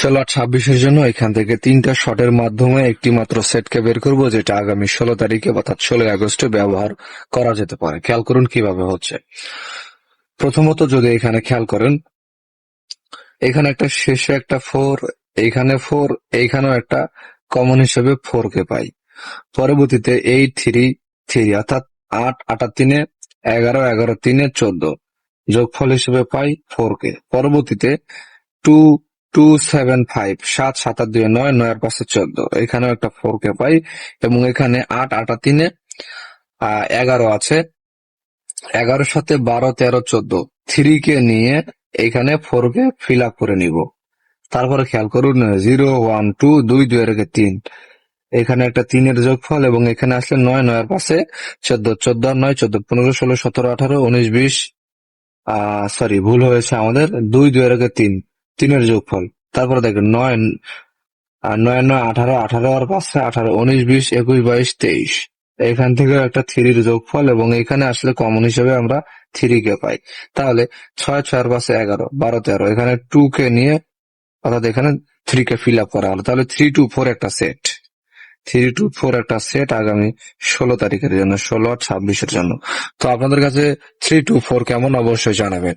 16-26-এর জন্য এখান থেকে 3টা শটের মাধ্যমে একটি মাত্র সেটকে বের করব, যেটা আগামী 16 তারিখে অর্থাৎ 16 আগস্টে ব্যবহার করা যেতে পারে। খেয়াল করুন কিভাবে হচ্ছে। প্রথমত যদি এখানে খেয়াল করেন, এখানে একটা শেষে একটা 4, এইখানে 4, এইখানেও একটা কমন হিসেবে 4 কে পাই। পরবর্তীতে 8 3 3 অর্থাৎ 8 8 3 11 11 3 14 যোগফল হিসেবে পাই 4 কে। পরবর্তীতে 2 2 7 5 7 7 আর 2 9 9 আর 5 14, এখানেও একটা 4 কে পাই এবং এখানে 8 8 আর 3 11 আছে, 11 সাথে 12 13 14 3 কে নিয়ে এখানে 4 কে ফিল আপ করে নিব। তারপরে খেয়াল করুন 0 1 2 2 2 এর 3, এখানে একটা 3 এর যোগফল এবং এখানে আসলে 9 9 এর পাশে 14 14 আর 9 14 15 16 17 18 19 20, সরি ভুল হয়েছে আমাদের, 2 2 এর 3 3 এর যোগফল। তারপরে দেখেন 9 9 9 18 18 আর 5 18 19 20 21 22 23, এখান থেকে একটা 3 এর যোগফল এবং এখানে আসলে কমন হিসেবে আমরা 3 কে পাই। তাহলে 6 6 আর 5 11 12 13, এখানে 2 কে নিয়ে অর্থাৎ এখানে 3 কে ফিল আপ করা হলো। তাহলে 3 2 4 একটা সেট, 3 2 4 একটা সেট আগামী 16 তারিখের জন্য, 16 আর 26-এর জন্য। তো আপনাদের কাছে 3 2 4 কেমন অবশ্যই জানাবেন।